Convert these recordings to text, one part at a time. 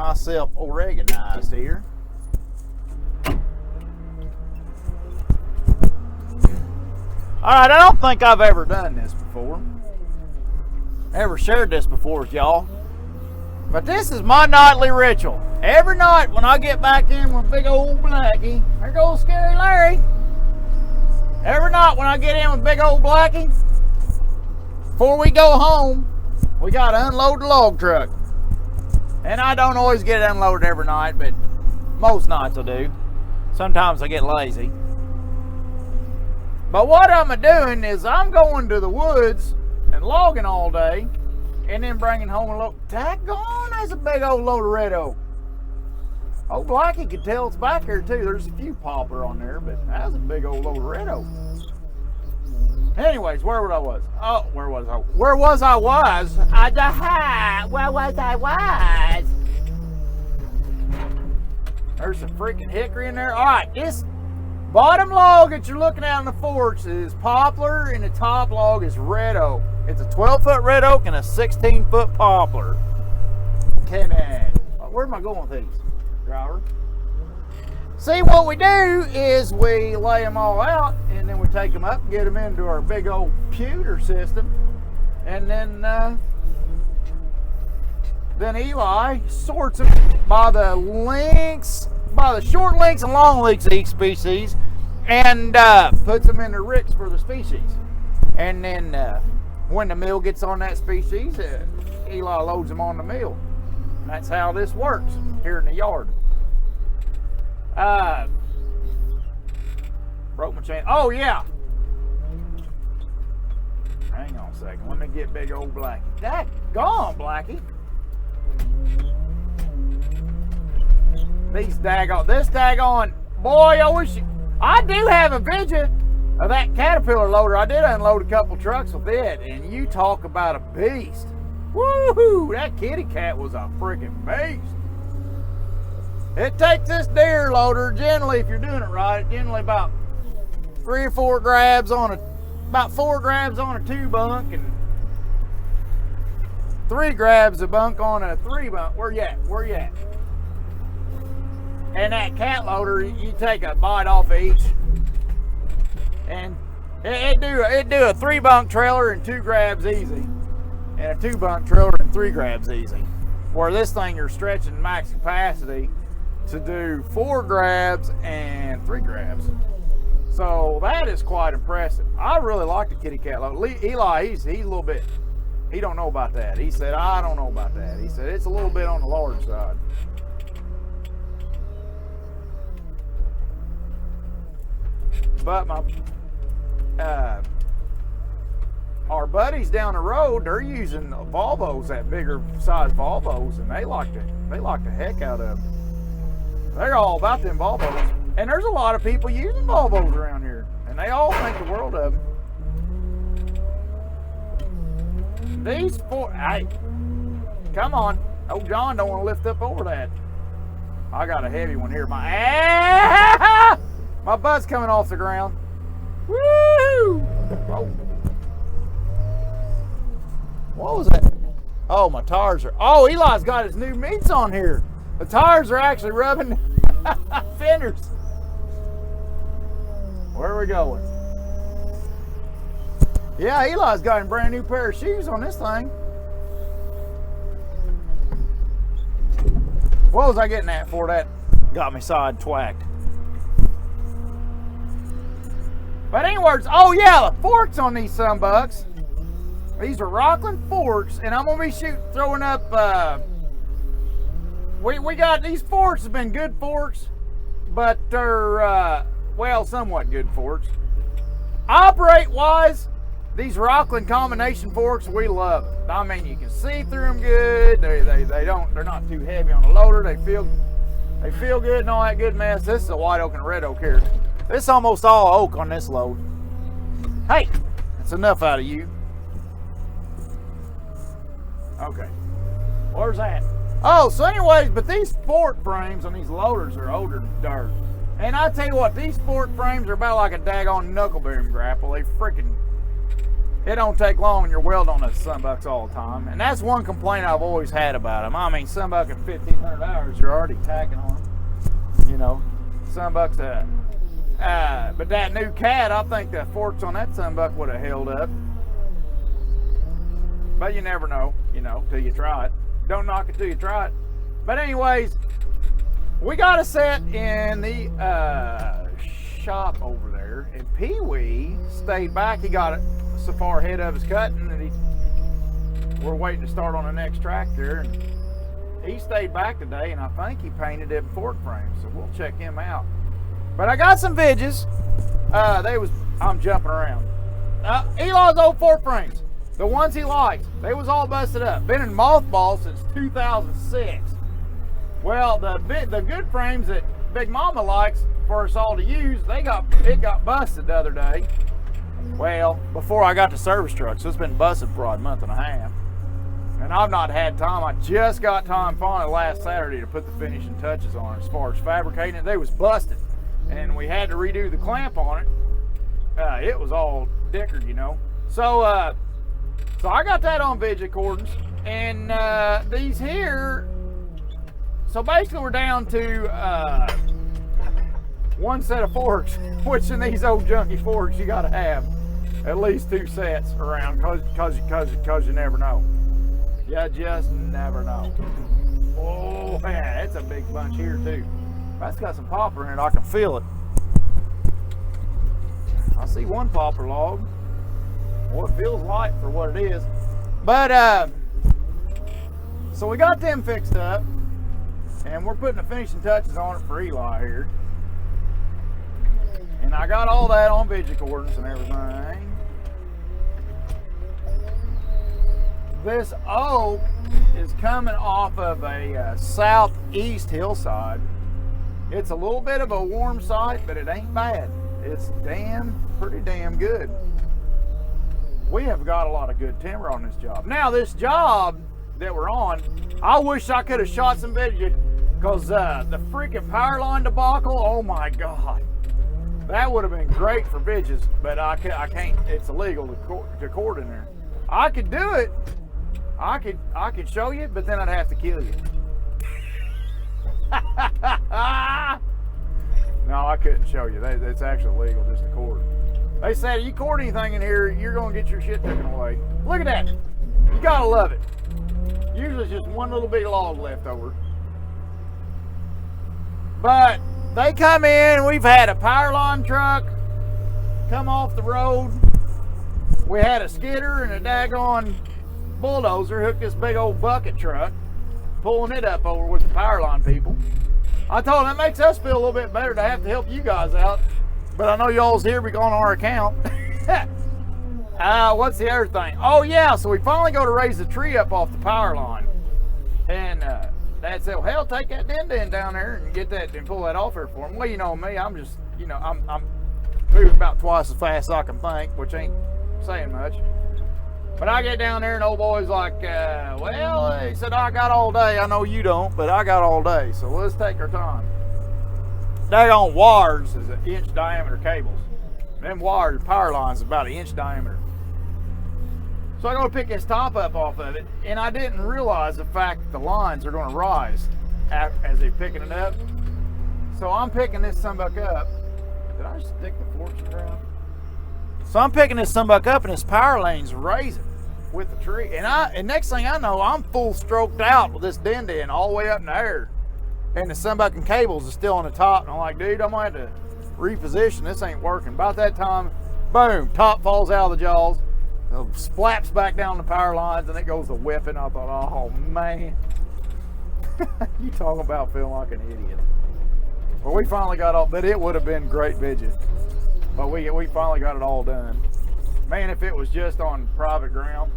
myself organized here. Alright, I don't think I've ever done this before. Ever shared this before with y'all. But this is my nightly ritual. Every night when I get back in with big old Blackie, there goes Scary Larry. Every night when I get in with big old Blackie, before we go home, we got to unload the log truck. And I don't always get it unloaded every night, but most nights I do. Sometimes I get lazy. But what I'm doing is I'm going to the woods and logging all day, and then bringing home a load. Daggone, that's a big old load of red oak. Old Blackie could tell it's back here too. There's a few poplar on there, but that's a big old load of red oak. Anyways, where I was? Oh, where was I? Where was I? Where was I? There's some freaking hickory in there. All right, this bottom log that you're looking at in the forks is poplar, and the top log is red oak. It's a 12-foot red oak and a 16-foot poplar. Okay, man. Where am I going with these, driver? See, what we do is we lay them all out, and then we take them up and get them into our big old pewter system. And then Eli sorts them by the lengths, by the short lengths and long lengths of each species, and puts them in the ricks for the species. And then when the mill gets on that species, Eli loads them on the mill. And that's how this works here in the yard. Broke my chain. Oh, yeah. Hang on a second. Let me get big old Blackie. Daggone, Blackie. This daggone. Boy, I do have a vision of that Caterpillar loader. I did unload a couple trucks with it, and you talk about a beast. Woohoo! That kitty cat was a freaking beast. It takes this deer loader, generally, if you're doing it right, generally about 3 or 4 grabs on about 4 grabs on a 2 bunk, and 3 grabs a bunk on a 3 bunk. Where you at? And that cat loader, you take a bite off of each, and it do a 3 bunk trailer and 2 grabs easy, and a 2 bunk trailer and 3 grabs easy. Where this thing, you're stretching max capacity to do 4 grabs and 3 grabs. So that is quite impressive. I really like the kitty cat loader. Eli, he's a little bit, he don't know about that. He said, I don't know about that. He said, it's a little bit on the large side. But our buddies down the road, they're using Volvos, that bigger size Volvos, and they like the heck out of them. They're all about them Volvos. And there's a lot of people using Volvos around here, and they all think the world of them. These 4, hey, come on. Oh, John don't want to lift up over that. I got a heavy one here. My butt's coming off the ground. Woo! Oh. What was that? Oh, my tires are, oh, Eli's got his new meats on here. The tires are actually rubbing fenders. Where are we going? Yeah, Eli's got a brand new pair of shoes on this thing. What was I getting at for that? Got me side twacked. But anyways, oh yeah, the forks on these sunbucks. These are Rockland forks, and I'm gonna be throwing up. We got these forks have been good forks, but they're well, somewhat good forks. Operate wise, these Rockland combination forks, we love it. I mean, you can see through them good. They're not too heavy on the loader. They feel good and all that good mess. This is a white oak and red oak here. This is almost all oak on this load. Hey, that's enough out of you. Okay, where's that? Oh, so anyways, but these fork frames on these loaders are older than dirt. And I tell you what, these fork frames are about like a daggone knuckle boom grapple. it don't take long when you're welding on those sunbucks all the time. And that's one complaint I've always had about them. I mean, sunbuck at 1,500 hours, you're already tacking on them. You know, sunbucks, but that new Cat, I think the forks on that sunbuck would have held up. But you never know, you know, till you try it. Don't knock it till you try it. But anyways, we got a set in the shop over there, and Pee-wee stayed back. He got it so far ahead of his cutting, and we're waiting to start on the next tractor. And he stayed back today, and I think he painted it in fork frames, so we'll check him out. But I got some vidges. I'm jumping around. Eli's old fork frames, the ones he likes, they was all busted up. Been in mothballs since 2006. Well, the good frames that Big Mama likes for us all to use, it got busted the other day. Well, before I got the service truck, so it's been busted for a month and a half. And I've not had time. I just got time finally last Saturday to put the finishing touches on it. As far as fabricating it, they was busted. And we had to redo the clamp on it. It was all dickered, you know. So I got that on Vidget cordons. And these here, so basically we're down to one set of forks, which in these old junky forks, you gotta have at least 2 sets around, cause you never know. You just never know. Oh man, it's a big bunch here too. That's got some popper in it, I can feel it. I see one popper log. Well, it feels light for what it is. But, so we got them fixed up, and we're putting the finishing touches on it for Eli here. And I got all that on Vidget cordons and everything. This oak is coming off of a southeast hillside. It's a little bit of a warm site, but it ain't bad. It's pretty damn good. We have got a lot of good timber on this job. Now, this job that we're on, I wish I could have shot some Vidget, because the freaking power line debacle, oh my God. That would have been great for Vidges, but I can't, it's illegal to cord in there. I could do it. I could show you, but then I'd have to kill you. No, I couldn't show you. It's actually legal just to cord. They said, you cord anything in here, you're going to get your shit taken away. Look at that. You got to love it. Usually it's just one little bitty log left over. But they come in, we've had a power line truck come off the road. We had a skidder and a daggone bulldozer hook this big old bucket truck, pulling it up over with the power line people. I told them, that makes us feel a little bit better to have to help you guys out, but I know y'all's here, we go on our account. What's the other thing? Oh yeah, so we finally go to raise the tree up off the power line. And Dad said, well, hell, take that din down there and get that and pull that off here for him. Well, you know me, I'm just, you know, I'm moving about twice as fast as I can think, which ain't saying much. But I get down there and old boy's like, well, he said, I got all day. I know you don't, but I got all day. So let's take our time. Daggone wires is an inch diameter cables. Them wires, power lines, is about an inch diameter. So I go to pick this top up off of it, and I didn't realize the fact that the lines are going to rise as they're picking it up. So I'm picking this sunbuck up. Did I just stick the forks in the ground? So I'm picking this sunbuck up, and this power lane's raising with the tree. And next thing I know, I'm full stroked out with this din all the way up in the air. And the sunbuck and cables is still on the top. And I'm like, dude, I'm going to have to reposition. This ain't working. About that time, boom, top falls out of the jaws. Splaps back down the power lines, and it goes to whipping. I thought, oh man. You talking about feeling like an idiot. Well, we finally got all, but it would have been great Vidget. But we finally got it all done. Man, if it was just on private ground,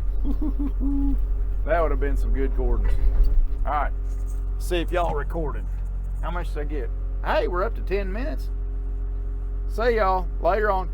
that would have been some good cordons. All right, see if y'all recorded. How much did I get? Hey, we're up to 10 minutes. See y'all later on.